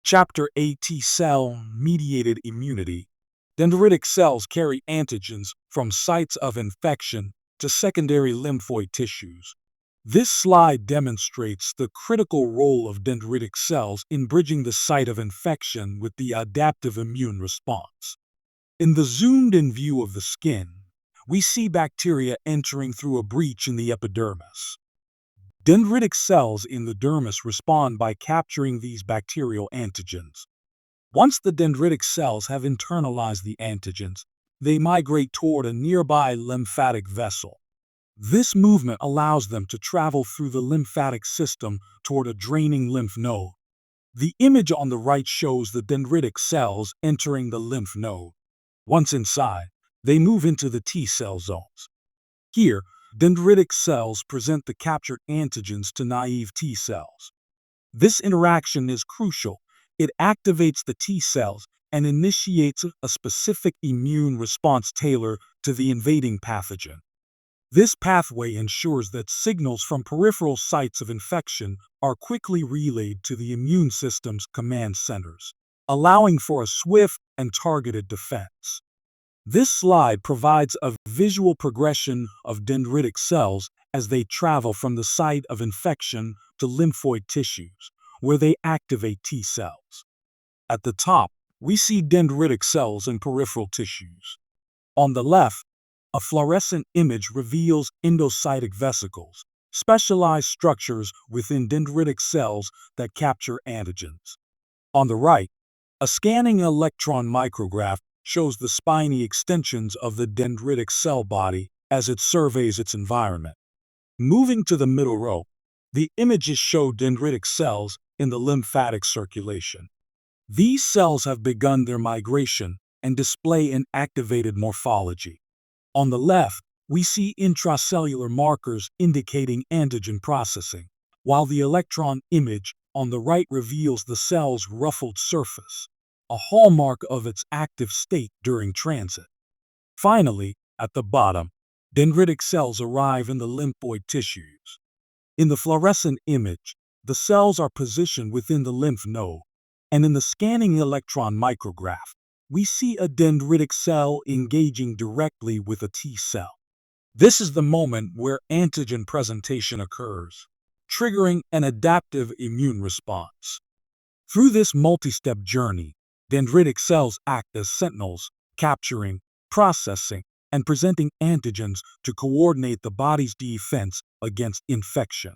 Chapter 8 T Cell-Mediated Immunity. Dendritic cells carry antigens from sites of infection to secondary lymphoid tissues. This slide demonstrates the critical role of dendritic cells in bridging the site of infection with the adaptive immune response. In the zoomed-in view of the skin, we see bacteria entering through a breach in the epidermis. Dendritic cells in the dermis respond by capturing these bacterial antigens. Once the dendritic cells have internalized the antigens, they migrate toward a nearby lymphatic vessel. This movement allows them to travel through the lymphatic system toward a draining lymph node. The image on the right shows the dendritic cells entering the lymph node. Once inside, they move into the T cell zones. Here, dendritic cells present the captured antigens to naive T cells. This interaction is crucial. It activates the T cells and initiates a specific immune response tailored to the invading pathogen. This pathway ensures that signals from peripheral sites of infection are quickly relayed to the immune system's command centers, allowing for a swift and targeted defense. This slide provides a visual progression of dendritic cells as they travel from the site of infection to lymphoid tissues, where they activate T cells. At the top, we see dendritic cells in peripheral tissues. On the left, a fluorescent image reveals endocytic vesicles, specialized structures within dendritic cells that capture antigens. On the right, a scanning electron micrograph shows the spiny extensions of the dendritic cell body as it surveys its environment. Moving to the middle row, the images show dendritic cells in the lymphatic circulation. These cells have begun their migration and display an activated morphology. On the left, we see intracellular markers indicating antigen processing, while the electron image on the right reveals the cell's ruffled surface, a hallmark of its active state during transit. Finally, at the bottom, dendritic cells arrive in the lymphoid tissues. In the fluorescent image, the cells are positioned within the lymph node, and in the scanning electron micrograph, we see a dendritic cell engaging directly with a T cell. This is the moment where antigen presentation occurs, triggering an adaptive immune response. Through this multi-step journey, dendritic cells act as sentinels, capturing, processing, and presenting antigens to coordinate the body's defense against infection.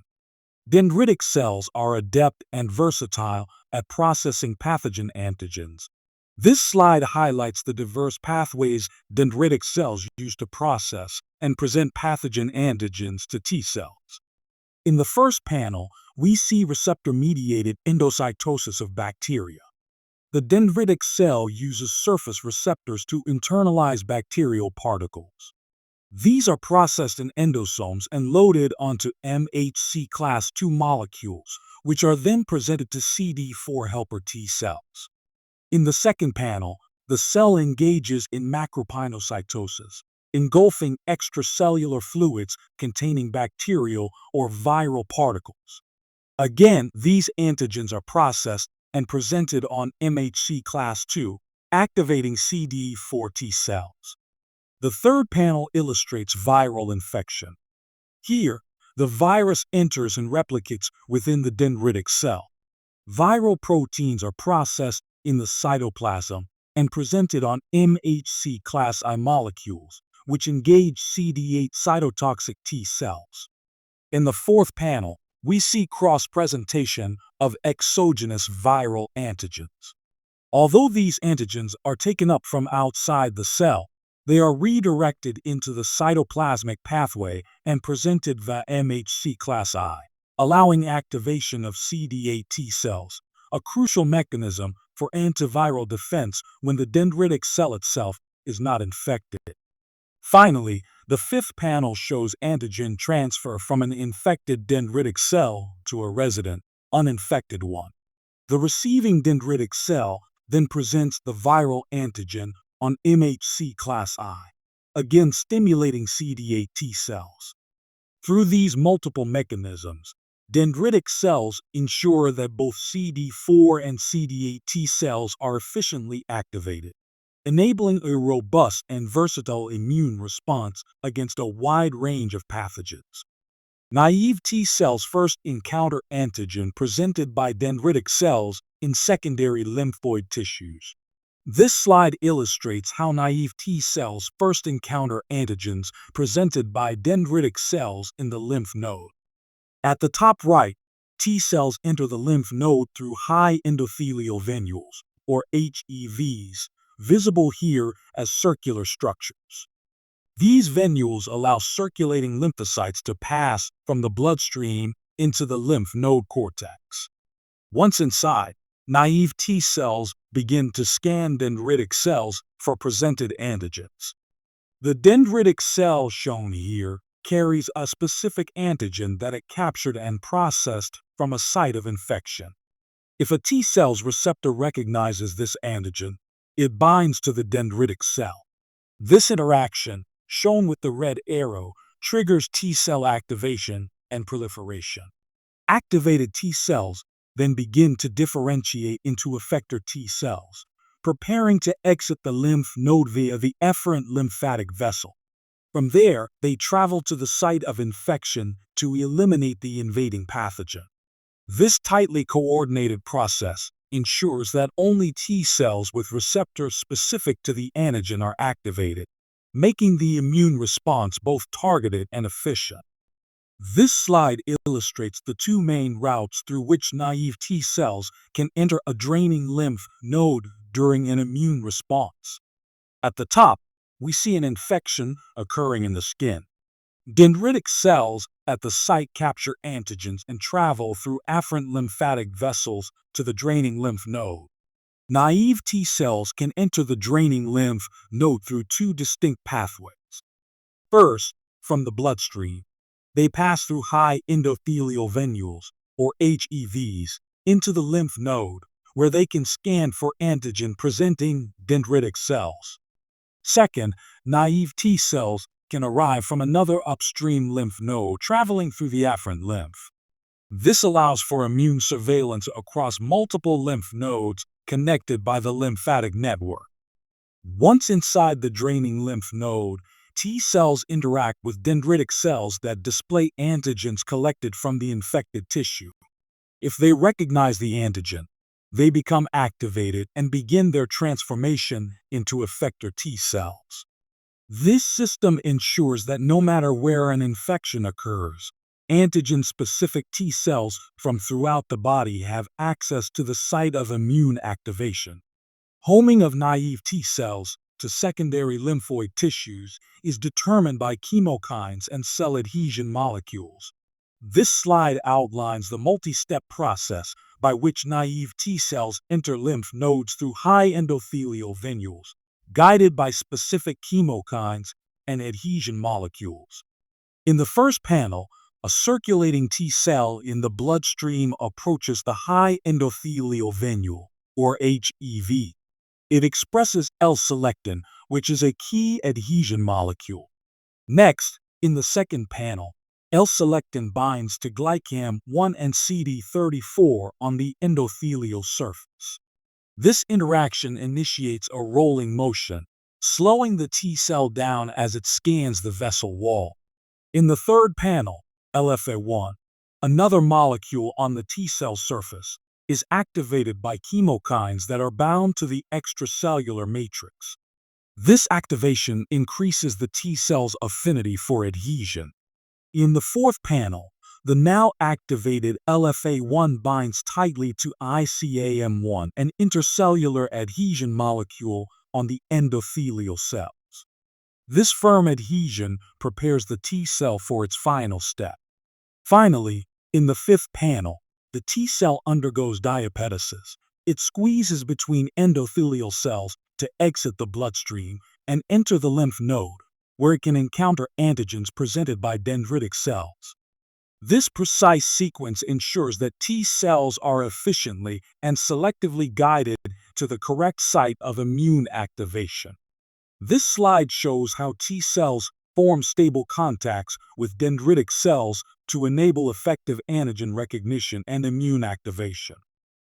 Dendritic cells are adept and versatile at processing pathogen antigens. This slide highlights the diverse pathways dendritic cells use to process and present pathogen antigens to T cells. In the first panel, we see receptor-mediated endocytosis of bacteria. The dendritic cell uses surface receptors to internalize bacterial particles. These are processed in endosomes and loaded onto MHC class II molecules, which are then presented to CD4 helper T cells. In the second panel, the cell engages in macropinocytosis, engulfing extracellular fluids containing bacterial or viral particles. Again, these antigens are processed and presented on MHC class II, activating CD4 T cells. The third panel illustrates viral infection. Here, the virus enters and replicates within the dendritic cell. Viral proteins are processed in the cytoplasm and presented on MHC class I molecules, which engage CD8 Cytotoxic T cells. In the fourth panel, we see cross-presentation of exogenous viral antigens. Although these antigens are taken up from outside the cell, they are redirected into the cytoplasmic pathway and presented via MHC class I, allowing activation of CD8 T cells, a crucial mechanism for antiviral defense when the dendritic cell itself is not infected. Finally, the fifth panel shows antigen transfer from an infected dendritic cell to a resident, uninfected one. The receiving dendritic cell then presents the viral antigen on MHC class I, again stimulating CD8 T cells. Through these multiple mechanisms, Dendritic cells ensure that both CD4 and CD8 T cells are efficiently activated, enabling a robust and versatile immune response against a wide range of pathogens. Naive T cells first encounter antigen presented by dendritic cells in secondary lymphoid tissues. This slide illustrates how naive T cells first encounter antigens presented by dendritic cells in the lymph node. At the top right, T cells enter the lymph node through high endothelial venules, or HEVs, visible here as circular structures. These venules allow circulating lymphocytes to pass from the bloodstream into the lymph node cortex. Once inside, naive T cells begin to scan dendritic cells for presented antigens. The dendritic cell shown here carries a specific antigen that it captured and processed from a site of infection. If a T cell's receptor recognizes this antigen, it binds to the dendritic cell. This interaction, shown with the red arrow, triggers T cell activation and proliferation. Activated T cells then begin to differentiate into effector T cells, preparing to exit the lymph node via the efferent lymphatic vessel. From there, they travel to the site of infection to eliminate the invading pathogen. This tightly coordinated process ensures that only T cells with receptors specific to the antigen are activated, making the immune response both targeted and efficient. This slide illustrates the two main routes through which naive T cells can enter a draining lymph node during an immune response. At the top, we see an infection occurring in the skin. Dendritic cells at the site capture antigens and travel through afferent lymphatic vessels to the draining lymph node. Naive T cells can enter the draining lymph node through two distinct pathways. First, from the bloodstream, they pass through high endothelial venules, or HEVs, into the lymph node, where they can scan for antigen-presenting dendritic cells. Second, naive T cells can arrive from another upstream lymph node traveling through the afferent lymph. This allows for immune surveillance across multiple lymph nodes connected by the lymphatic network. Once inside the draining lymph node, T cells interact with dendritic cells that display antigens collected from the infected tissue. If they recognize the antigen, they become activated and begin their transformation into effector T cells. This system ensures that no matter where an infection occurs, antigen-specific T cells from throughout the body have access to the site of immune activation. Homing of naive T cells to secondary lymphoid tissues is determined by chemokines and cell adhesion molecules. This slide outlines the multi-step process by which naive T cells enter lymph nodes through high endothelial venules, guided by specific chemokines and adhesion molecules. In the first panel, a circulating T cell in the bloodstream approaches the high endothelial venule, or HEV. It expresses L-selectin, which is a key adhesion molecule. Next, in the second panel, L-selectin binds to glycam-1 and CD34 on the endothelial surface. This interaction initiates a rolling motion, slowing the T cell down as it scans the vessel wall. In the third panel, LFA1, another molecule on the T cell surface, is activated by chemokines that are bound to the extracellular matrix. This activation increases the T cell's affinity for adhesion. In the fourth panel, the now activated LFA1 binds tightly to ICAM1, an intracellular adhesion molecule on the endothelial cells. This firm adhesion prepares the T cell for its final step. Finally, in the fifth panel, the T cell undergoes diapetesis. It squeezes between endothelial cells to exit the bloodstream and enter the lymph node, where it can encounter antigens presented by dendritic cells. This precise sequence ensures that T cells are efficiently and selectively guided to the correct site of immune activation. This slide shows how T cells form stable contacts with dendritic cells to enable effective antigen recognition and immune activation.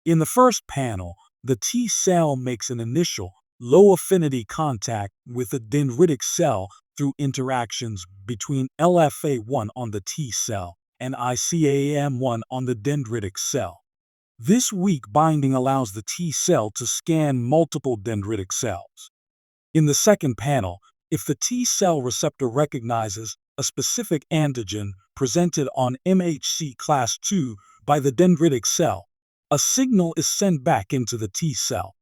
In the first panel, the T cell makes an initial, low-affinity contact with the dendritic cell through interactions between LFA1 on the T cell and ICAM1 on the dendritic cell. This weak binding allows the T cell to scan multiple dendritic cells. In the second panel, if the T cell receptor recognizes a specific antigen presented on MHC class II by the dendritic cell, a signal is sent back into the T cell.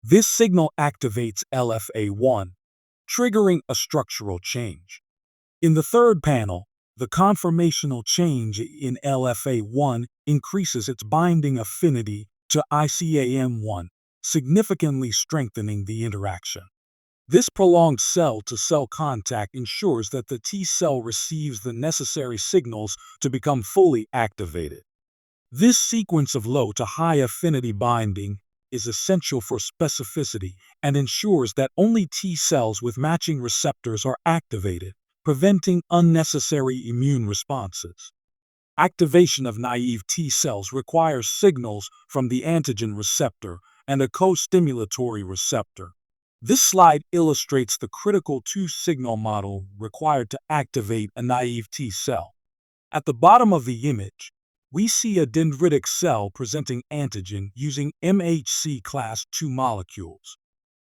This signal activates LFA1, triggering a structural change. In the third panel, the conformational change in LFA1 increases its binding affinity to ICAM1, significantly strengthening the interaction. This prolonged cell-to-cell contact ensures that the T cell receives the necessary signals to become fully activated. This sequence of low to high affinity binding is essential for specificity and ensures that only T cells with matching receptors are activated, preventing unnecessary immune responses. Activation of naive T cells requires signals from the antigen receptor and a co-stimulatory receptor. This slide illustrates the critical two-signal model required to activate a naive T cell. At the bottom of the image, we see a dendritic cell presenting antigen using MHC class II molecules.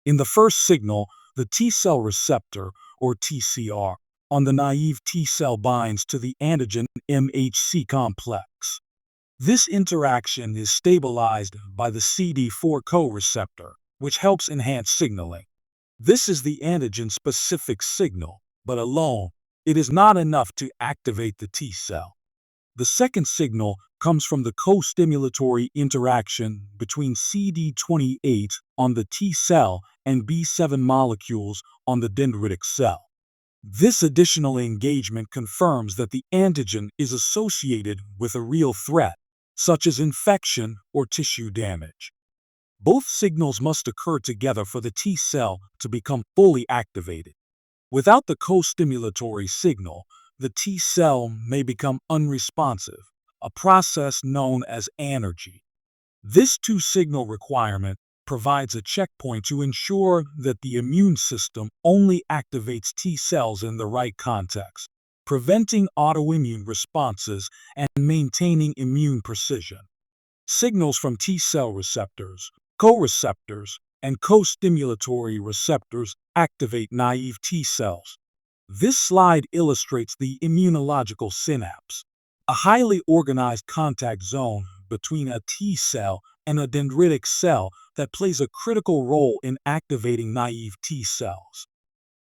In the first signal, the T cell receptor, or TCR, on the naive T cell binds to the antigen MHC complex. This interaction is stabilized by the CD4 co-receptor, which helps enhance signaling. This is the antigen-specific signal, but alone, it is not enough to activate the T cell. The second signal comes from the co-stimulatory interaction between CD28 on the T cell and B7 molecules on the dendritic cell. This additional engagement confirms that the antigen is associated with a real threat, such as infection or tissue damage. Both signals must occur together for the T cell to become fully activated. Without the co-stimulatory signal, the T cell may become unresponsive, a process known as anergy. This two-signal requirement provides a checkpoint to ensure that the immune system only activates T cells in the right context, preventing autoimmune responses and maintaining immune precision. Signals from T cell receptors, co-receptors, and co-stimulatory receptors activate naive T cells. This slide illustrates the immunological synapse, a highly organized contact zone between a T cell and a dendritic cell that plays a critical role in activating naive T cells.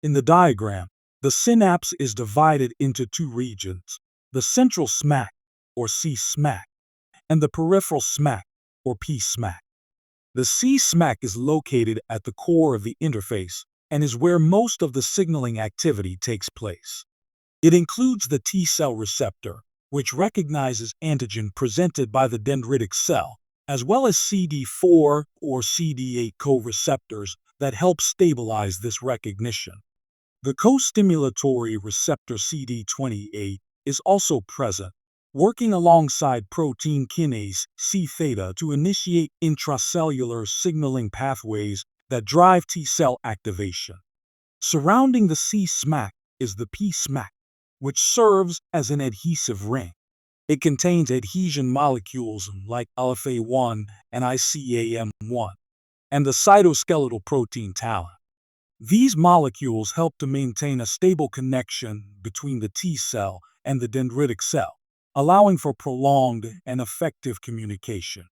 In the diagram, the synapse is divided into two regions, the central SMAC, or C-SMAC, and the peripheral SMAC, or P-SMAC. The C-SMAC is located at the core of the interface and is where most of the signaling activity takes place. It includes the T cell receptor, which recognizes antigen presented by the dendritic cell, as well as CD4 or CD8 co-receptors that help stabilize this recognition. The co-stimulatory receptor CD28 is also present, working alongside protein kinase C-theta to initiate intracellular signaling pathways that drive T cell activation. Surrounding the C-SMAC is the P-SMAC, which serves as an adhesive ring. It contains adhesion molecules like LFA1 and ICAM1, and the cytoskeletal protein talin. These molecules help to maintain a stable connection between the T cell and the dendritic cell, allowing for prolonged and effective communication.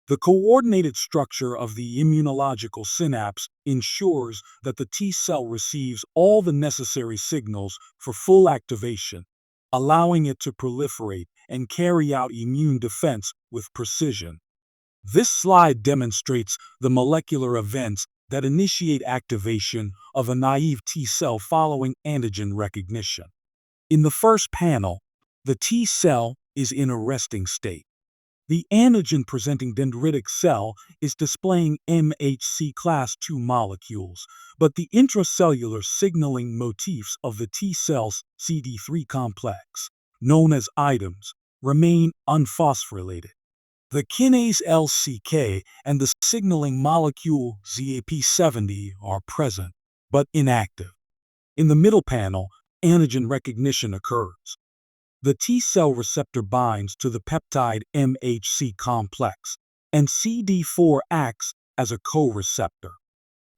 The coordinated structure of the immunological synapse ensures that the T cell receives all the necessary signals for full activation, allowing it to proliferate and carry out immune defense with precision. This slide demonstrates the molecular events that initiate activation of a naive T cell following antigen recognition. In the first panel, the T cell is in a resting state. The antigen-presenting dendritic cell is displaying MHC class II molecules, but the intracellular signaling motifs of the T cell's CD3 complex, known as items, remain unphosphorylated. The kinase LCK and the signaling molecule ZAP70 are present, but inactive. In the middle panel, antigen recognition occurs. The T cell receptor binds to the peptide MHC complex, and CD4 acts as a co-receptor.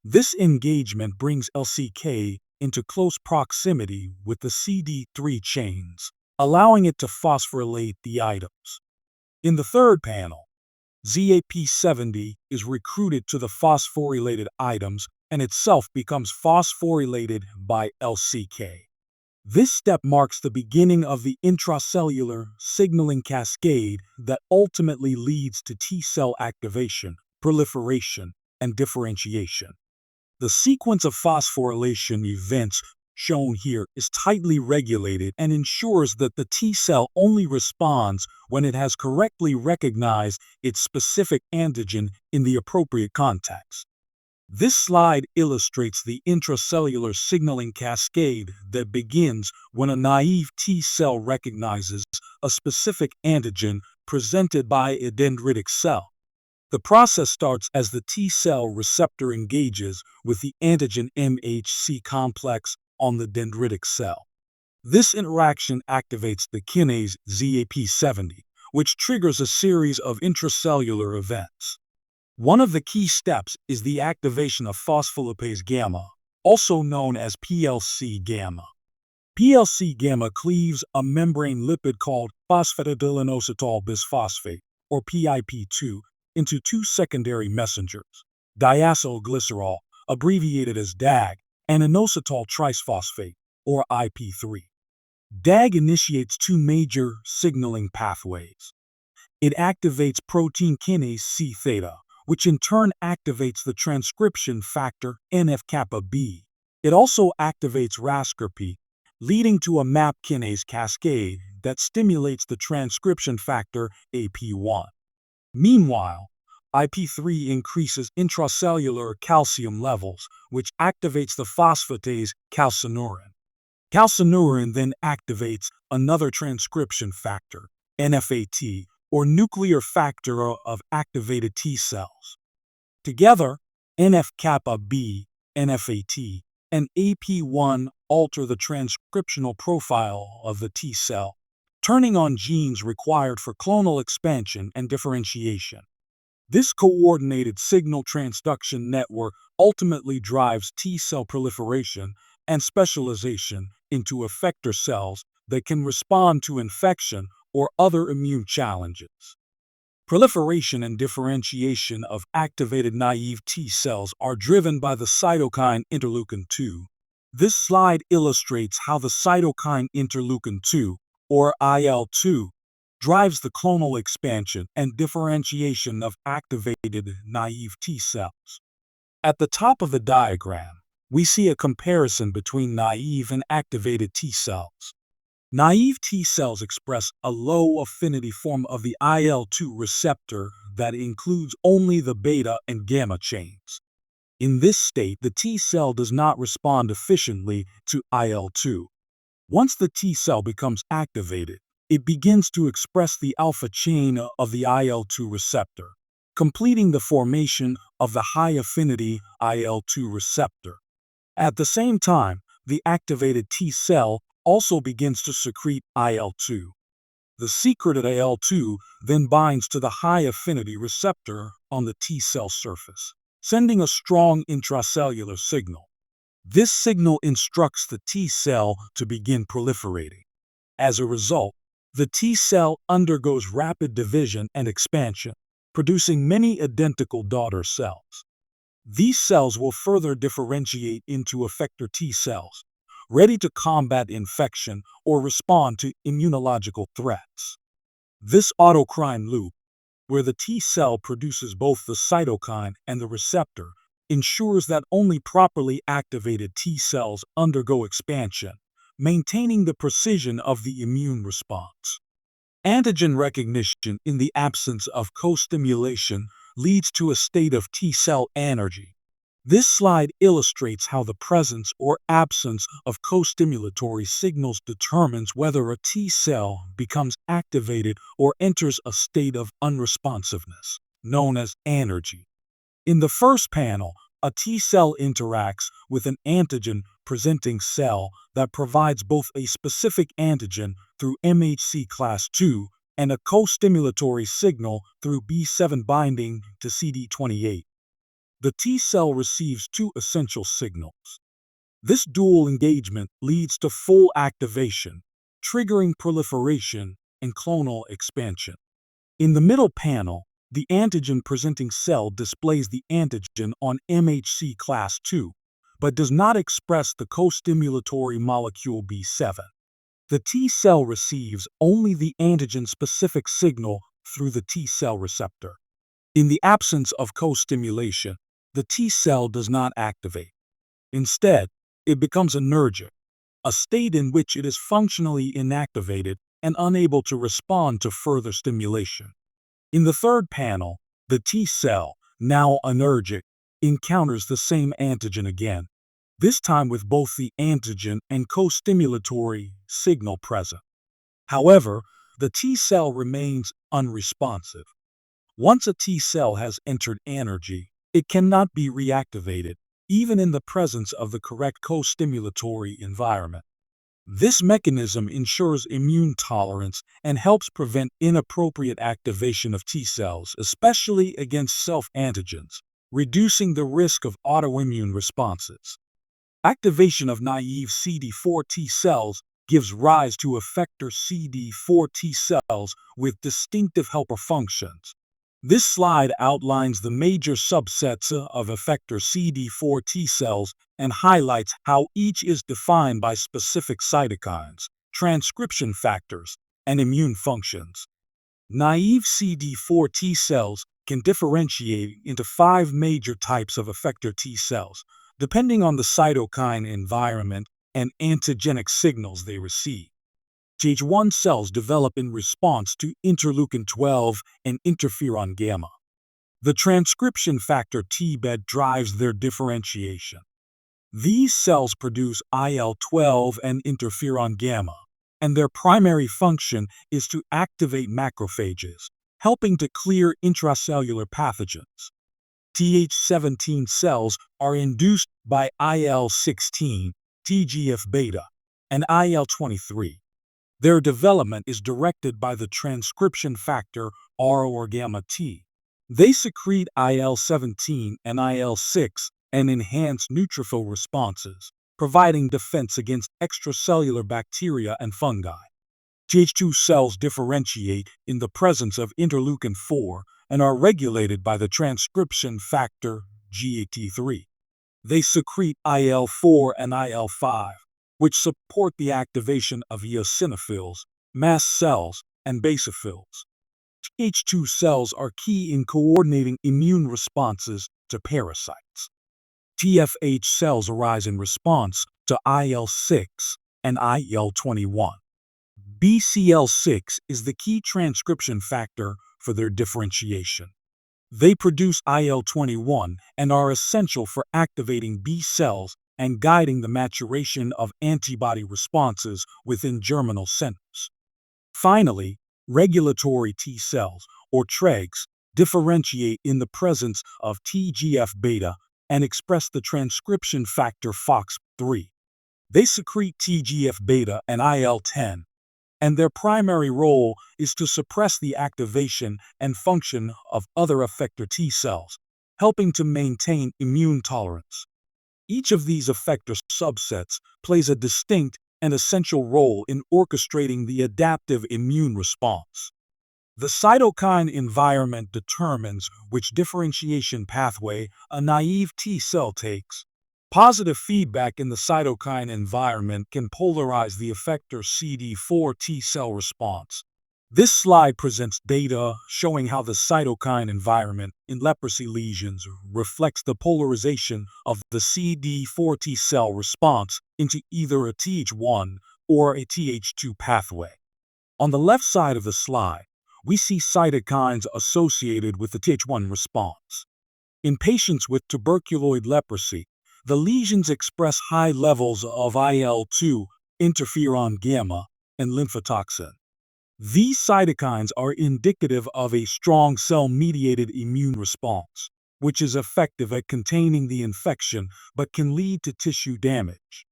This engagement brings LCK into close proximity with the CD3 chains, allowing it to phosphorylate the items. In the third panel, ZAP70 is recruited to the phosphorylated items and itself becomes phosphorylated by LCK. This step marks the beginning of the intracellular signaling cascade that ultimately leads to T cell activation, proliferation, and differentiation. The sequence of phosphorylation events shown here is tightly regulated and ensures that the T cell only responds when it has correctly recognized its specific antigen in the appropriate context. This slide illustrates the intracellular signaling cascade that begins when a naive T cell recognizes a specific antigen presented by a dendritic cell. The process starts as the T cell receptor engages with the antigen MHC complex on the dendritic cell. This interaction activates the kinase ZAP70, which triggers a series of intracellular events. One of the key steps is the activation of phospholipase gamma, also known as PLC gamma. PLC gamma cleaves a membrane lipid called phosphatidylinositol bisphosphate, or PIP2, into two secondary messengers, diacylglycerol, abbreviated as DAG, and inositol triphosphate, or IP3. DAG initiates two major signaling pathways. It activates protein kinase C theta, which in turn activates the transcription factor NF-kappa B. It also activates RASKRP, leading to a MAP kinase cascade that stimulates the transcription factor AP1. Meanwhile, IP3 increases intracellular calcium levels, which activates the phosphatase calcineurin. Calcineurin then activates another transcription factor, NFAT, or nuclear factor of activated T cells. Together, NF-kappa B, NFAT, and AP1 alter the transcriptional profile of the T cell, turning on genes required for clonal expansion and differentiation. This coordinated signal transduction network ultimately drives T cell proliferation and specialization into effector cells that can respond to infection or other immune challenges. Proliferation and differentiation of activated naive T cells are driven by the cytokine interleukin 2. This slide illustrates how the cytokine interleukin 2, or IL-2, drives the clonal expansion and differentiation of activated naive T cells. At the top of the diagram, we see a comparison between naive and activated T cells. Naive T cells express a low-affinity form of the IL-2 receptor that includes only the beta and gamma chains. In this state, the T cell does not respond efficiently to IL-2. Once the T cell becomes activated, it begins to express the alpha chain of the IL-2 receptor, completing the formation of the high-affinity IL-2 receptor. At the same time, the activated T cell also begins to secrete IL-2. The secreted IL-2 then binds to the high-affinity receptor on the T cell surface, sending a strong intracellular signal. This signal instructs the T cell to begin proliferating. As a result, the T cell undergoes rapid division and expansion, producing many identical daughter cells. These cells will further differentiate into effector T cells, ready to combat infection or respond to immunological threats. This autocrine loop, where the T cell produces both the cytokine and the receptor, ensures that only properly activated T cells undergo expansion, maintaining the precision of the immune response. Antigen recognition in the absence of co-stimulation leads to a state of T cell anergy. This slide illustrates how the presence or absence of co-stimulatory signals determines whether a T cell becomes activated or enters a state of unresponsiveness, known as anergy. In the first panel, a T cell interacts with an antigen-presenting cell that provides both a specific antigen through MHC class II and a co-stimulatory signal through B7 binding to CD28. The T cell receives two essential signals. This dual engagement leads to full activation, triggering proliferation and clonal expansion. In the middle panel, the antigen-presenting cell displays the antigen on MHC class II, but does not express the co-stimulatory molecule B7. The T cell receives only the antigen-specific signal through the T cell receptor. In the absence of co-stimulation, the T cell does not activate. Instead, it becomes anergic, a state in which it is functionally inactivated and unable to respond to further stimulation. In the third panel, the T cell, now anergic, encounters the same antigen again, this time with both the antigen and co-stimulatory signal present. However, the T cell remains unresponsive. Once a T cell has entered anergy, it cannot be reactivated, even in the presence of the correct co-stimulatory environment. This mechanism ensures immune tolerance and helps prevent inappropriate activation of T cells, especially against self-antigens, reducing the risk of autoimmune responses. Activation of naive CD4 T cells gives rise to effector CD4 T cells with distinctive helper functions. This slide outlines the major subsets of effector CD4 T cells and highlights how each is defined by specific cytokines, transcription factors, and immune functions. Naive CD4 T cells can differentiate into 5 major types of effector T cells, depending on the cytokine environment and antigenic signals they receive. Th1 cells develop in response to interleukin-12 and interferon gamma. The transcription factor Tbed drives their differentiation. These cells produce IL-12 and interferon gamma, and their primary function is to activate macrophages, helping to clear intracellular pathogens. Th17 cells are induced by IL-16, TGF-beta, and IL-23. Their development is directed by the transcription factor R or gamma T. They secrete IL-17 and IL-6 and enhance neutrophil responses, providing defense against extracellular bacteria and fungi. Th2 cells differentiate in the presence of interleukin-4 and are regulated by the transcription factor GAT3. They secrete IL-4 and IL-5, which support the activation of eosinophils, mast cells, and basophils. Th2 cells are key in coordinating immune responses to parasites. TFH cells arise in response to IL-6 and IL-21. BCL6 is the key transcription factor for their differentiation. They produce IL-21 and are essential for activating B cells and guiding the maturation of antibody responses within germinal centers. Finally, regulatory T cells, or Tregs, differentiate in the presence of TGF-beta and express the transcription factor FOX3. They secrete TGF-beta and IL-10, and their primary role is to suppress the activation and function of other effector T cells, helping to maintain immune tolerance. Each of these effector subsets plays a distinct and essential role in orchestrating the adaptive immune response. The cytokine environment determines which differentiation pathway a naive T cell takes. Positive feedback in the cytokine environment can polarize the effector CD4 T cell response. This slide presents data showing how the cytokine environment in leprosy lesions reflects the polarization of the CD4 T cell response into either a Th1 or a Th2 pathway. On the left side of the slide, we see cytokines associated with the Th1 response. In patients with tuberculoid leprosy, the lesions express high levels of IL-2, interferon gamma, and lymphotoxin. These cytokines are indicative of a strong cell-mediated immune response, which is effective at containing the infection but can lead to tissue damage.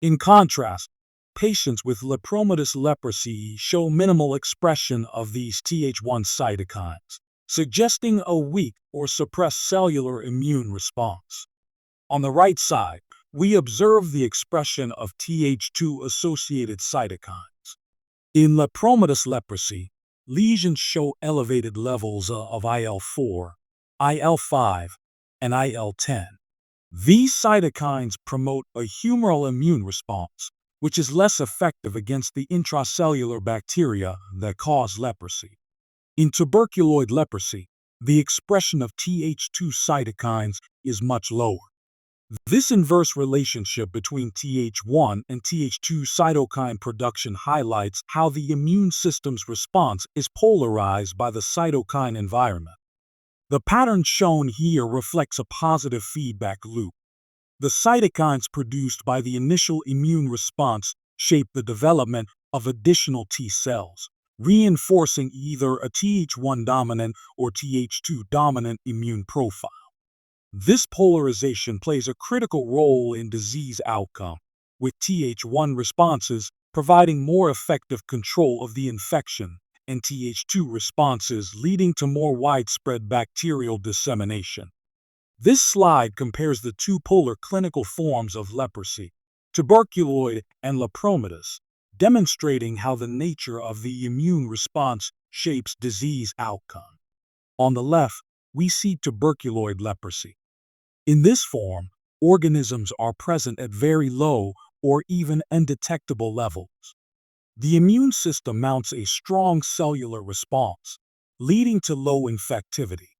In contrast, patients with lepromatous leprosy show minimal expression of these Th1 cytokines, suggesting a weak or suppressed cellular immune response. On the right side, we observe the expression of Th2-associated cytokines. In lepromatous leprosy, lesions show elevated levels of IL-4, IL-5, and IL-10. These cytokines promote a humoral immune response, which is less effective against the intracellular bacteria that cause leprosy. In tuberculoid leprosy, the expression of Th2 cytokines is much lower. This inverse relationship between Th1 and Th2 cytokine production highlights how the immune system's response is polarized by the cytokine environment. The pattern shown here reflects a positive feedback loop. The cytokines produced by the initial immune response shape the development of additional T cells, reinforcing either a Th1 dominant or Th2 dominant immune profile. This polarization plays a critical role in disease outcome, with Th1 responses providing more effective control of the infection and Th2 responses leading to more widespread bacterial dissemination. This slide compares the two polar clinical forms of leprosy, tuberculoid and lepromatous, demonstrating how the nature of the immune response shapes disease outcome. On the left, we see tuberculoid leprosy. In this form, organisms are present at very low or even undetectable levels. The immune system mounts a strong cellular response, leading to low infectivity.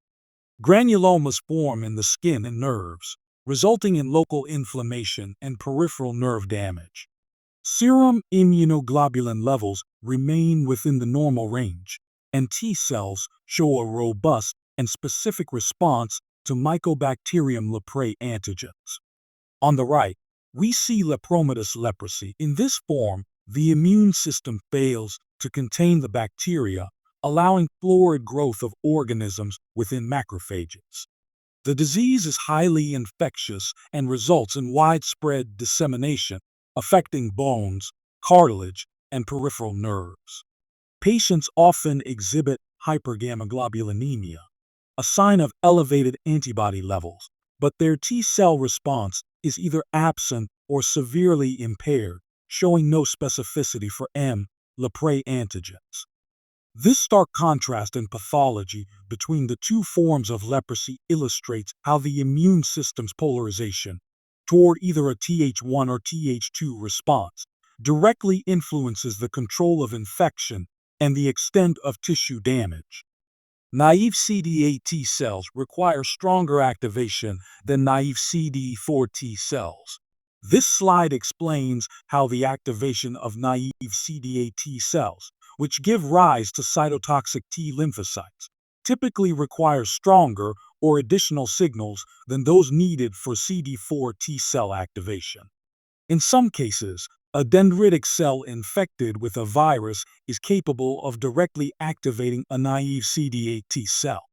Granulomas form in the skin and nerves, resulting in local inflammation and peripheral nerve damage. Serum immunoglobulin levels remain within the normal range, and T cells show a robust and specific response to Mycobacterium leprae antigens. On the right, we see lepromatous leprosy. In this form, the immune system fails to contain the bacteria, allowing florid growth of organisms within macrophages. The disease is highly infectious and results in widespread dissemination, affecting bones, cartilage, and peripheral nerves. Patients often exhibit hypergammaglobulinemia, a sign of elevated antibody levels, but their T cell response is either absent or severely impaired, showing no specificity for M. leprae antigens. This stark contrast in pathology between the two forms of leprosy illustrates how the immune system's polarization toward either a Th1 or Th2 response directly influences the control of infection and the extent of tissue damage. Naive CD8 T cells require stronger activation than naive CD4 T cells. This slide explains how the activation of naive CD8 T cells, which give rise to cytotoxic T lymphocytes, typically requires stronger or additional signals than those needed for CD4 T cell activation. In some cases, a dendritic cell infected with a virus is capable of directly activating a naive CD8 T cell.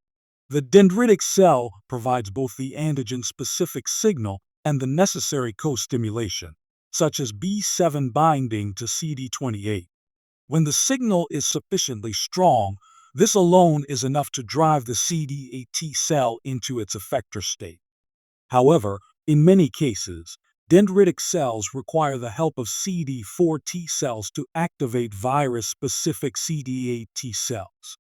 The dendritic cell provides both the antigen-specific signal and the necessary co-stimulation, such as B7 binding to CD28. When the signal is sufficiently strong, this alone is enough to drive the CD8 T cell into its effector state. However, in many cases, dendritic cells require the help of CD4 T cells to activate virus-specific CD8 T cells.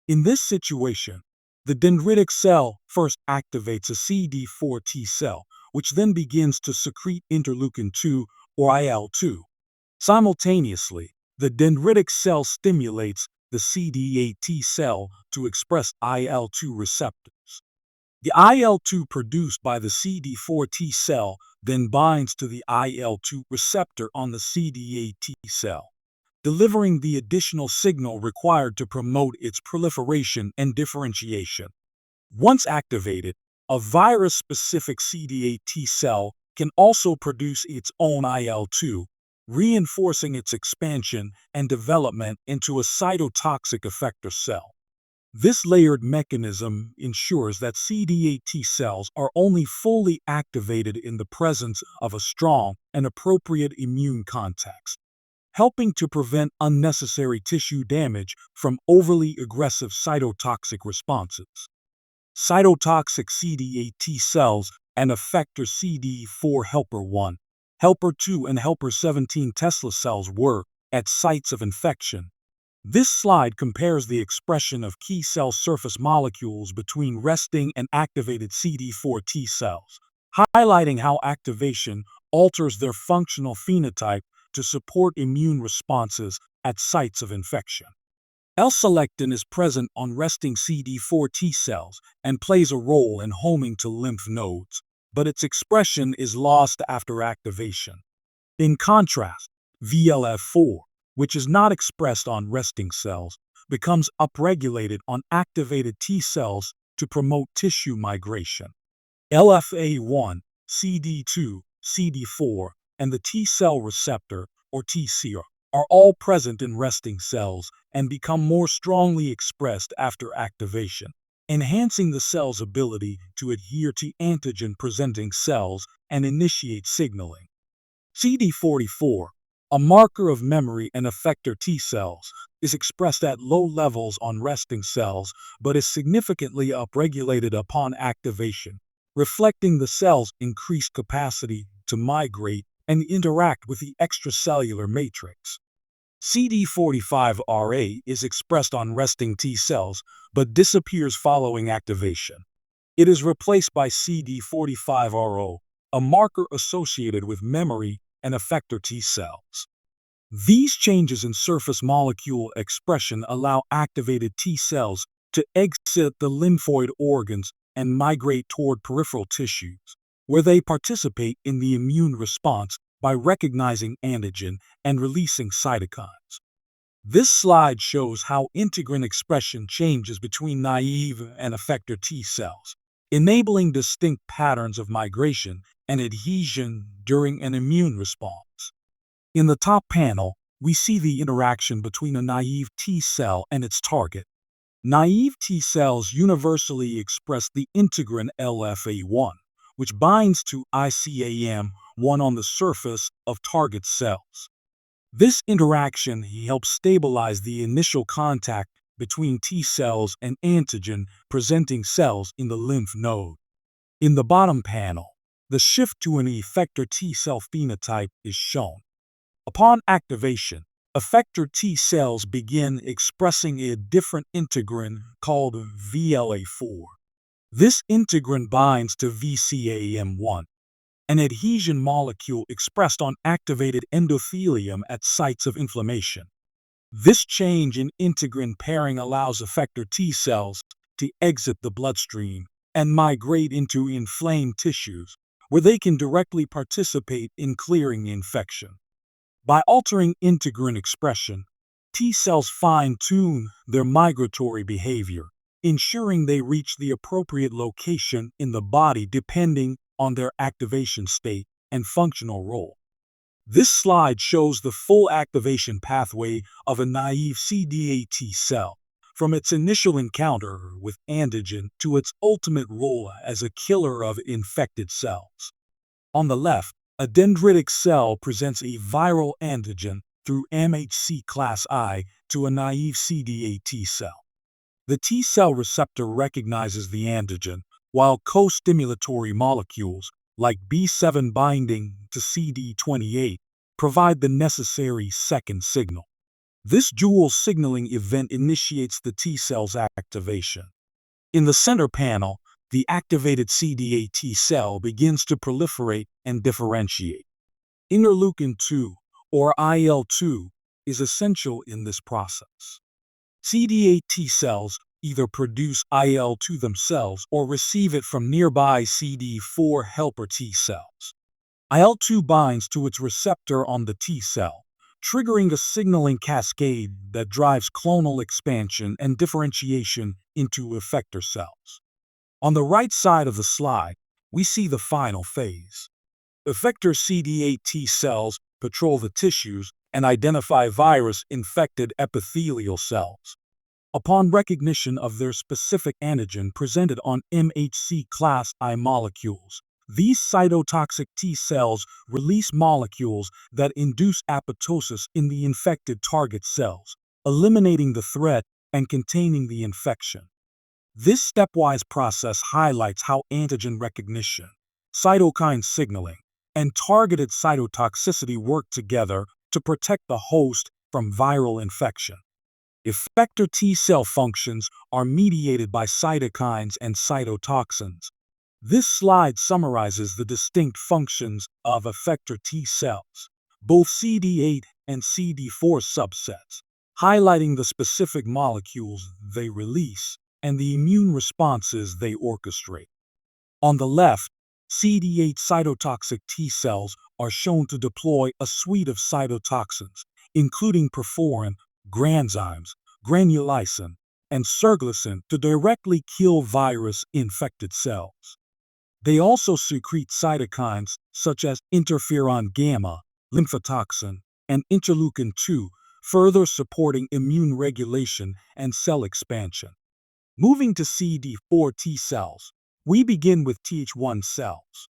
In this situation, the dendritic cell first activates a CD4 T cell, which then begins to secrete interleukin-2 or IL-2. Simultaneously, the dendritic cell stimulates the CD8 T cell to express IL-2 receptors. The IL-2 produced by the CD4 T cell then binds to the IL-2 receptor on the CD8 T cell. delivering the additional signal required to promote its proliferation and differentiation. Once activated, a virus-specific CD8 T cell can also produce its own IL-2, reinforcing its expansion and development into a cytotoxic effector cell. This layered mechanism ensures that CD8 T cells are only fully activated in the presence of a strong and appropriate immune context, helping to prevent unnecessary tissue damage from overly aggressive cytotoxic responses. Cytotoxic CD8 T cells and effector CD4 helper 1, helper 2, and helper 17 Tesla cells work at sites of infection. This slide compares the expression of key cell surface molecules between resting and activated CD4 T cells, highlighting how activation alters their functional phenotype to support immune responses at sites of infection. L-selectin is present on resting CD4 T cells and plays a role in homing to lymph nodes, but its expression is lost after activation. In contrast, VLF4, which is not expressed on resting cells, becomes upregulated on activated T cells to promote tissue migration. LFA1, CD2, CD4, and the T cell receptor, or TCR, are all present in resting cells and become more strongly expressed after activation, enhancing the cell's ability to adhere to antigen-presenting cells and initiate signaling. CD44, a marker of memory and effector T cells, is expressed at low levels on resting cells but is significantly upregulated upon activation, reflecting the cell's increased capacity to migrate and interact with the extracellular matrix. CD45RA is expressed on resting T cells but disappears following activation. It is replaced by CD45RO, a marker associated with memory and effector T cells. These changes in surface molecule expression allow activated T cells to exit the lymphoid organs and migrate toward peripheral tissues, where they participate in the immune response by recognizing antigen and releasing cytokines. This slide shows how integrin expression changes between naive and effector T cells, enabling distinct patterns of migration and adhesion during an immune response. In the top panel, we see the interaction between a naive T cell and its target. Naive T cells universally express the integrin LFA1, which binds to ICAM1 on the surface of target cells. This interaction helps stabilize the initial contact between T cells and antigen-presenting cells in the lymph node. In the bottom panel, the shift to an effector T cell phenotype is shown. Upon activation, effector T cells begin expressing a different integrin called VLA4. This integrin binds to VCAM1, an adhesion molecule expressed on activated endothelium at sites of inflammation. This change in integrin pairing allows effector T cells to exit the bloodstream and migrate into inflamed tissues, where they can directly participate in clearing the infection. By altering integrin expression, T cells fine-tune their migratory behavior, ensuring they reach the appropriate location in the body depending on their activation state and functional role. This slide shows the full activation pathway of a naive CD8 T cell, from its initial encounter with antigen to its ultimate role as a killer of infected cells. On the left, a dendritic cell presents a viral antigen through MHC class I to a naive CD8 T cell. The T cell receptor recognizes the antigen, while co-stimulatory molecules like B7 binding to CD28 provide the necessary second signal. This dual signaling event initiates the T cell's activation. In the center panel, the activated CD8 T cell begins to proliferate and differentiate. Interleukin-2, or IL-2, is essential in this process. CD8 T cells either produce IL-2 themselves or receive it from nearby CD4 helper T cells. IL-2 binds to its receptor on the T cell, triggering a signaling cascade that drives clonal expansion and differentiation into effector cells. On the right side of the slide, we see the final phase. Effector CD8 T cells patrol the tissues and identify virus-infected epithelial cells. Upon recognition of their specific antigen presented on MHC class I molecules, these cytotoxic T cells release molecules that induce apoptosis in the infected target cells, eliminating the threat and containing the infection. This stepwise process highlights how antigen recognition, cytokine signaling, and targeted cytotoxicity work together to protect the host from viral infection. Effector T cell functions are mediated by cytokines and cytotoxins. This slide summarizes the distinct functions of effector T cells, both CD8 and CD4 subsets, highlighting the specific molecules they release and the immune responses they orchestrate. On the left, CD8 cytotoxic T cells are shown to deploy a suite of cytotoxins, including perforin, granzymes, granulysin, and cerglysin to directly kill virus-infected cells. They also secrete cytokines such as interferon gamma, lymphotoxin, and interleukin-2, further supporting immune regulation and cell expansion. Moving to CD4 T cells, we begin with Th1 cells.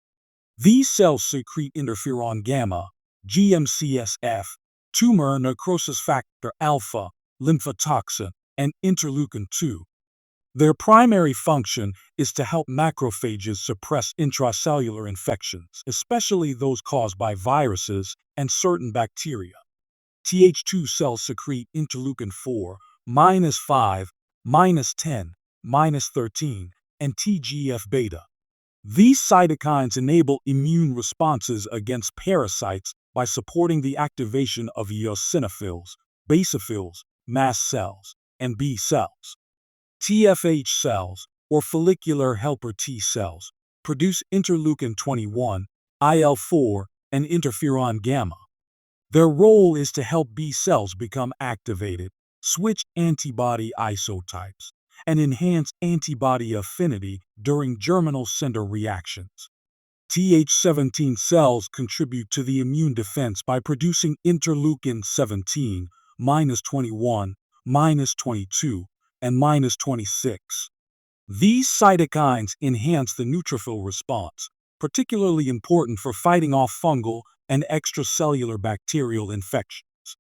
These cells secrete interferon gamma, GM-CSF, tumor necrosis factor alpha, lymphotoxin, and interleukin-2. Their primary function is to help macrophages suppress intracellular infections, especially those caused by viruses and certain bacteria. Th2 cells secrete interleukin-4, -5, -10, -13, and TGF-beta. These cytokines enable immune responses against parasites by supporting the activation of eosinophils, basophils, mast cells, and B cells. TFH cells, or follicular helper T cells, produce interleukin-21, IL-4, and interferon gamma. Their role is to help B cells become activated, switch antibody isotypes, and enhance antibody affinity during germinal center reactions. Th17 cells contribute to the immune defense by producing interleukin-17, -21, -22, and -26. These cytokines enhance the neutrophil response, particularly important for fighting off fungal and extracellular bacterial infections.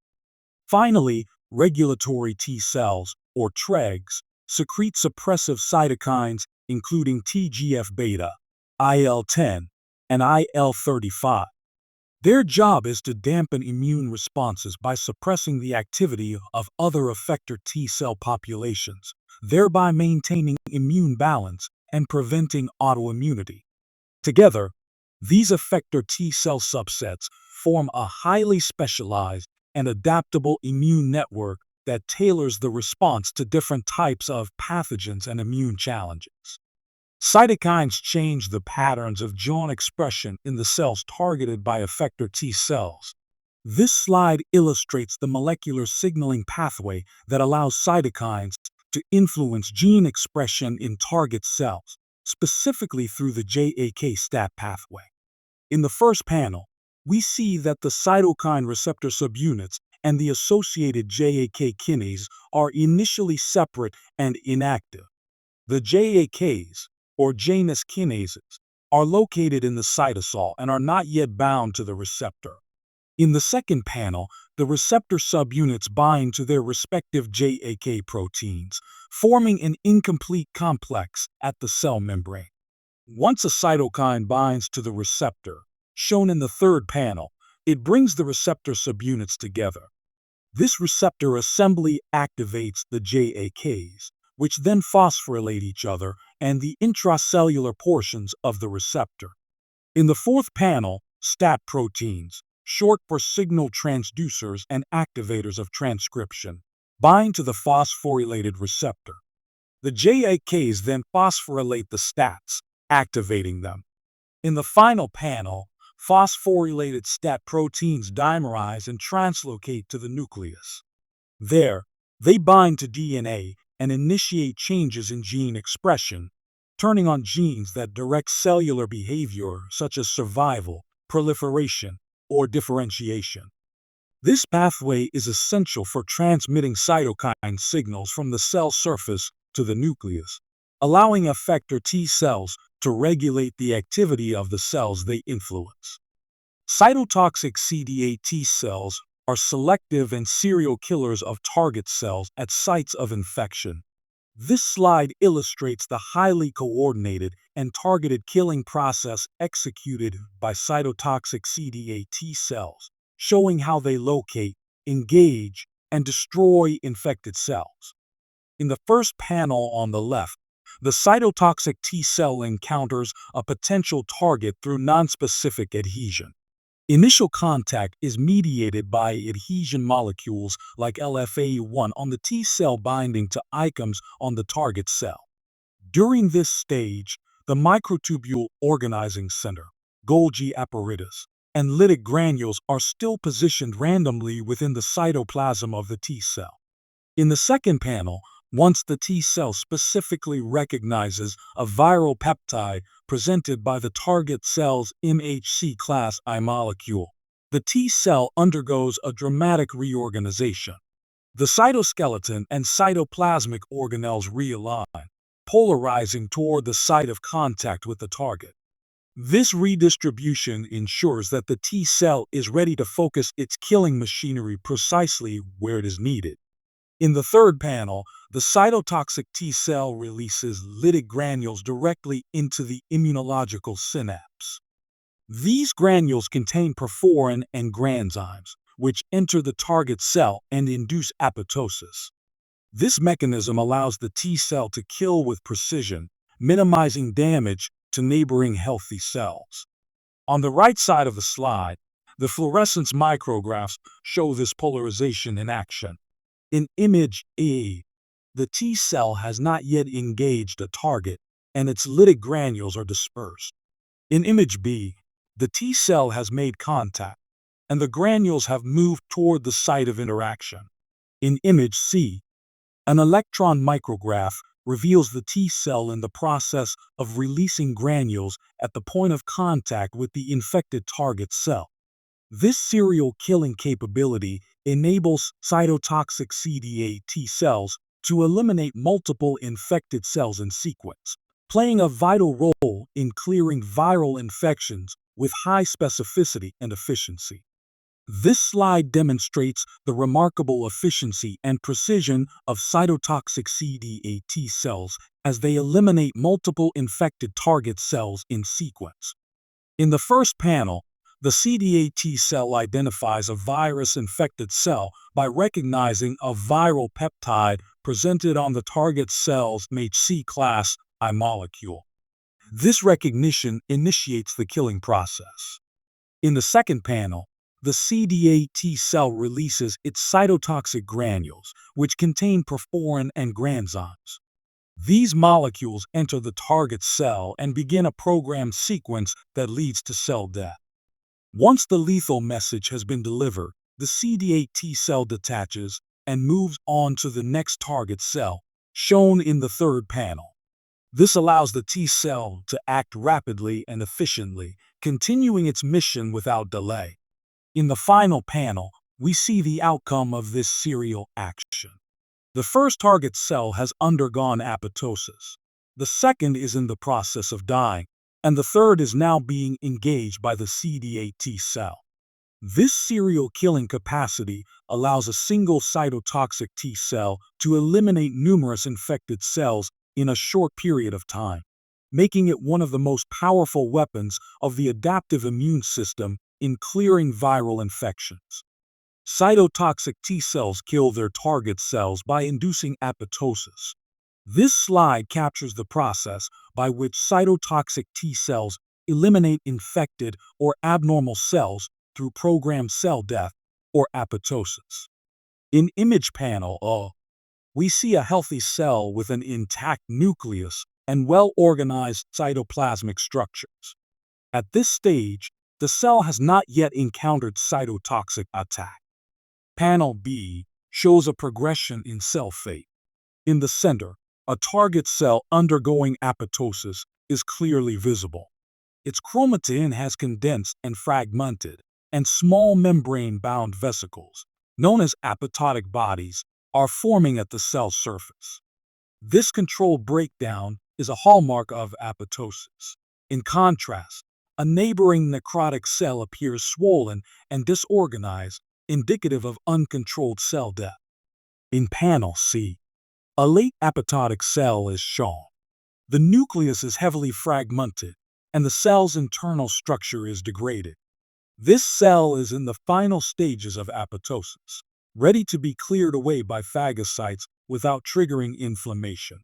Finally, regulatory T cells, or Tregs, secrete suppressive cytokines including TGF-beta, IL-10, and IL-35. Their job is to dampen immune responses by suppressing the activity of other effector T cell populations, thereby maintaining immune balance and preventing autoimmunity. Together, these effector T cell subsets form a highly specialized and adaptable immune network that tailors the response to different types of pathogens and immune challenges. Cytokines change the patterns of gene expression in the cells targeted by effector T cells. This slide illustrates the molecular signaling pathway that allows cytokines to influence gene expression in target cells, specifically through the JAK-STAT pathway. In the first panel, we see that the cytokine receptor subunits and the associated JAK kinase are initially separate and inactive. The JAKs, or Janus kinases, are located in the cytosol and are not yet bound to the receptor. In the second panel, the receptor subunits bind to their respective JAK proteins, forming an incomplete complex at the cell membrane. Once a cytokine binds to the receptor, shown in the third panel, it brings the receptor subunits together. This receptor assembly activates the JAKs, which then phosphorylate each other and the intracellular portions of the receptor. In the fourth panel, STAT proteins, short for signal transducers and activators of transcription, bind to the phosphorylated receptor. The JAKs then phosphorylate the STATs, activating them. In the final panel, phosphorylated STAT proteins dimerize and translocate to the nucleus. There, they bind to DNA and initiate changes in gene expression, turning on genes that direct cellular behavior such as survival, proliferation, or differentiation. This pathway is essential for transmitting cytokine signals from the cell surface to the nucleus, allowing effector T cells to regulate the activity of the cells they influence. Cytotoxic CD8 T cells are selective and serial killers of target cells at sites of infection. This slide illustrates the highly coordinated and targeted killing process executed by cytotoxic CD8 T cells, showing how they locate, engage, and destroy infected cells. In the first panel on the left, the cytotoxic T cell encounters a potential target through nonspecific adhesion. Initial contact is mediated by adhesion molecules like LFA1 on the T cell binding to ICOMs on the target cell. During this stage, the microtubule organizing center, Golgi apparatus, and lytic granules are still positioned randomly within the cytoplasm of the T cell. In the second panel, once the T cell specifically recognizes a viral peptide presented by the target cell's MHC class I molecule, the T cell undergoes a dramatic reorganization. The cytoskeleton and cytoplasmic organelles realign, polarizing toward the site of contact with the target. This redistribution ensures that the T cell is ready to focus its killing machinery precisely where it is needed. In the third panel, the cytotoxic T cell releases lytic granules directly into the immunological synapse. These granules contain perforin and granzymes, which enter the target cell and induce apoptosis. This mechanism allows the T cell to kill with precision, minimizing damage to neighboring healthy cells. On the right side of the slide, the fluorescence micrographs show this polarization in action. In image A, the T cell has not yet engaged a target, and its lytic granules are dispersed. In image B, the T cell has made contact, and the granules have moved toward the site of interaction. In image C, an electron micrograph reveals the T cell in the process of releasing granules at the point of contact with the infected target cell. This serial killing capability enables cytotoxic CD8 T cells to eliminate multiple infected cells in sequence, playing a vital role in clearing viral infections with high specificity and efficiency. This slide demonstrates the remarkable efficiency and precision of cytotoxic CD8 T cells as they eliminate multiple infected target cells in sequence. In the first panel, the CD8 T cell identifies a virus-infected cell by recognizing a viral peptide presented on the target cell's MHC class I molecule. This recognition initiates the killing process. In the second panel, the CD8 T cell releases its cytotoxic granules, which contain perforin and granzymes. These molecules enter the target cell and begin a programmed sequence that leads to cell death. Once the lethal message has been delivered, the CD8 T cell detaches and moves on to the next target cell, shown in the third panel. This allows the T cell to act rapidly and efficiently, continuing its mission without delay. In the final panel, we see the outcome of this serial action. The first target cell has undergone apoptosis. The second is in the process of dying, and the third is now being engaged by the CD8 T cell. This serial killing capacity allows a single cytotoxic T cell to eliminate numerous infected cells in a short period of time, making it one of the most powerful weapons of the adaptive immune system in clearing viral infections. Cytotoxic T cells kill their target cells by inducing apoptosis. This slide captures the process by which cytotoxic T cells eliminate infected or abnormal cells through programmed cell death or apoptosis. In image panel A, we see a healthy cell with an intact nucleus and well-organized cytoplasmic structures. At this stage, the cell has not yet encountered cytotoxic attack. Panel B shows a progression in cell fate. In the center, a target cell undergoing apoptosis is clearly visible. Its chromatin has condensed and fragmented, and small membrane-bound vesicles, known as apoptotic bodies, are forming at the cell surface. This controlled breakdown is a hallmark of apoptosis. In contrast, a neighboring necrotic cell appears swollen and disorganized, indicative of uncontrolled cell death. In panel C, a late apoptotic cell is shown. The nucleus is heavily fragmented, and the cell's internal structure is degraded. This cell is in the final stages of apoptosis, ready to be cleared away by phagocytes without triggering inflammation.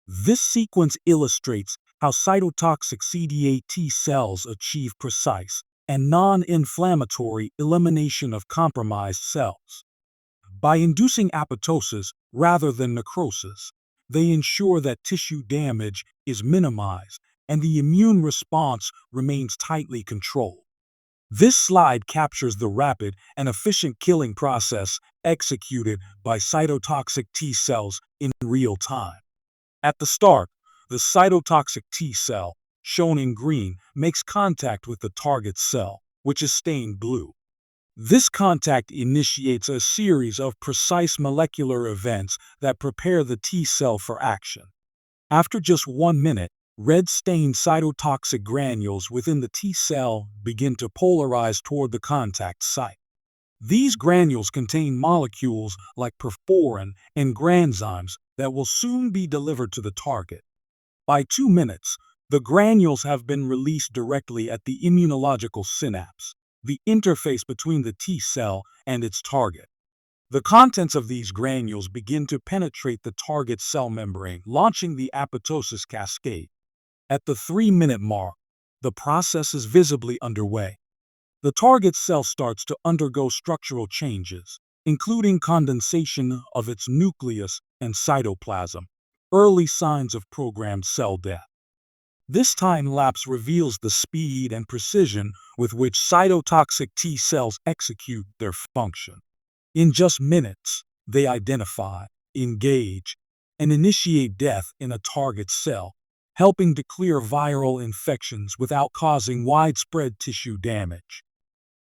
This sequence illustrates how cytotoxic CD8 T cells achieve precise and non-inflammatory elimination of compromised cells. By inducing apoptosis rather than necrosis, they ensure that tissue damage is minimized and the immune response remains tightly controlled. This slide captures the rapid and efficient killing process executed by cytotoxic T cells in real time. At the start, the cytotoxic T cell, shown in green, makes contact with the target cell, which is stained blue. This contact initiates a series of precise molecular events that prepare the T cell for action. After just 1 minute, red-stained cytotoxic granules within the T cell begin to polarize toward the contact site. These granules contain molecules like perforin and granzymes that will soon be delivered to the target. By 2 minutes, the granules have been released directly at the immunological synapse, the interface between the T cell and its target. The contents of these granules begin to penetrate the target cell membrane, launching the apoptosis cascade. At the 3-minute mark, the process is visibly underway. The target cell starts to undergo structural changes, including condensation of its nucleus and cytoplasm, early signs of programmed cell death. This time lapse reveals the speed and precision with which cytotoxic T cells execute their function. In just minutes, they identify, engage, and initiate death in a target cell, helping to clear viral infections without causing widespread tissue damage.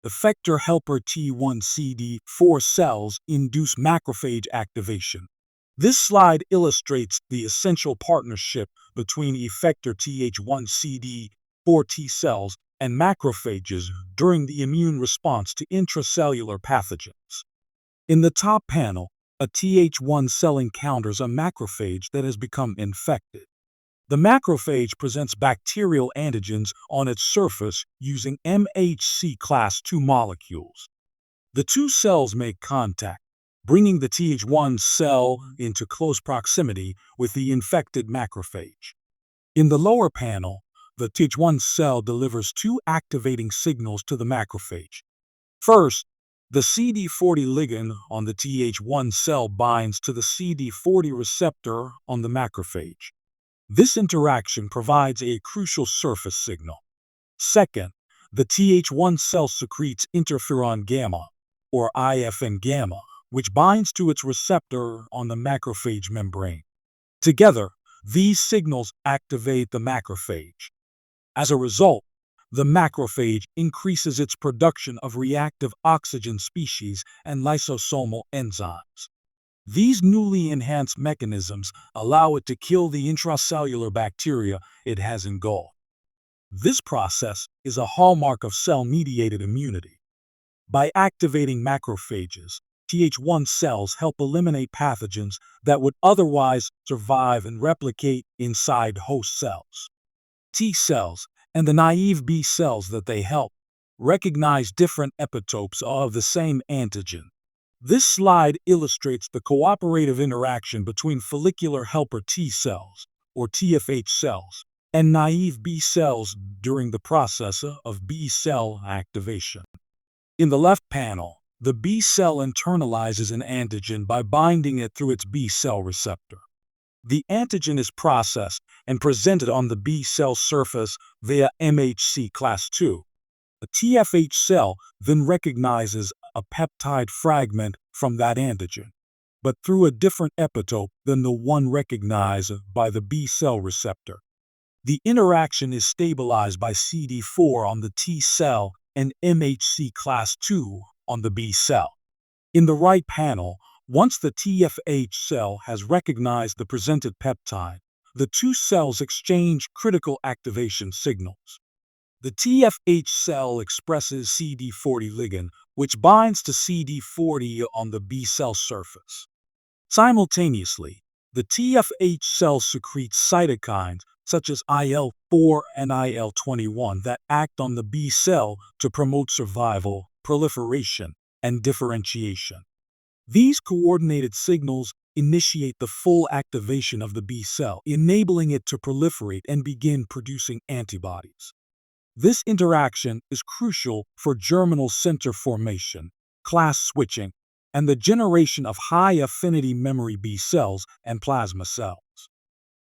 Effector helper T1 CD4 cells induce macrophage activation. This slide illustrates the essential partnership between effector Th1 CD4 T cells and macrophages during the immune response to intracellular pathogens. In the top panel, a Th1 cell encounters a macrophage that has become infected. The macrophage presents bacterial antigens on its surface using MHC class II molecules. The two cells make contact, bringing the Th1 cell into close proximity with the infected macrophage. In the lower panel, the Th1 cell delivers two activating signals to the macrophage. First, the CD40 ligand on the Th1 cell binds to the CD40 receptor on the macrophage. This interaction provides a crucial surface signal. Second, the Th1 cell secretes interferon gamma, or IFN gamma, which binds to its receptor on the macrophage membrane. Together, these signals activate the macrophage. As a result, the macrophage increases its production of reactive oxygen species and lysosomal enzymes. These newly enhanced mechanisms allow it to kill the intracellular bacteria it has engulfed. This process is a hallmark of cell-mediated immunity. By activating macrophages, Th1 cells help eliminate pathogens that would otherwise survive and replicate inside host cells. T cells and the naive B cells that they help recognize different epitopes of the same antigen. This slide illustrates the cooperative interaction between follicular helper T cells, or TFH cells, and naive B cells during the process of B cell activation. In the left panel, the B cell internalizes an antigen by binding it through its B cell receptor. The antigen is processed and presented on the B cell surface via MHC class II. A TFH cell then recognizes a peptide fragment from that antigen, but through a different epitope than the one recognized by the B cell receptor. The interaction is stabilized by CD4 on the T cell and MHC class II on the B cell. In the right panel, once the TFH cell has recognized the presented peptide, the two cells exchange critical activation signals. The TFH cell expresses CD40 ligand, which binds to CD40 on the B cell surface. Simultaneously, the TFH cell secretes cytokines such as IL-4 and IL-21 that act on the B cell to promote survival, proliferation, and differentiation. These coordinated signals initiate the full activation of the B cell, enabling it to proliferate and begin producing antibodies. This interaction is crucial for germinal center formation, class switching, and the generation of high-affinity memory B cells and plasma cells.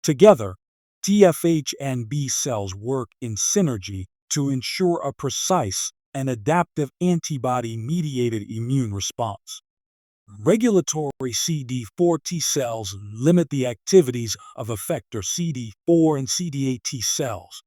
Together, TFH and B cells work in synergy to ensure a precise and adaptive antibody-mediated immune response. Regulatory CD4 T cells limit the activities of effector CD4 and CD8 T cells,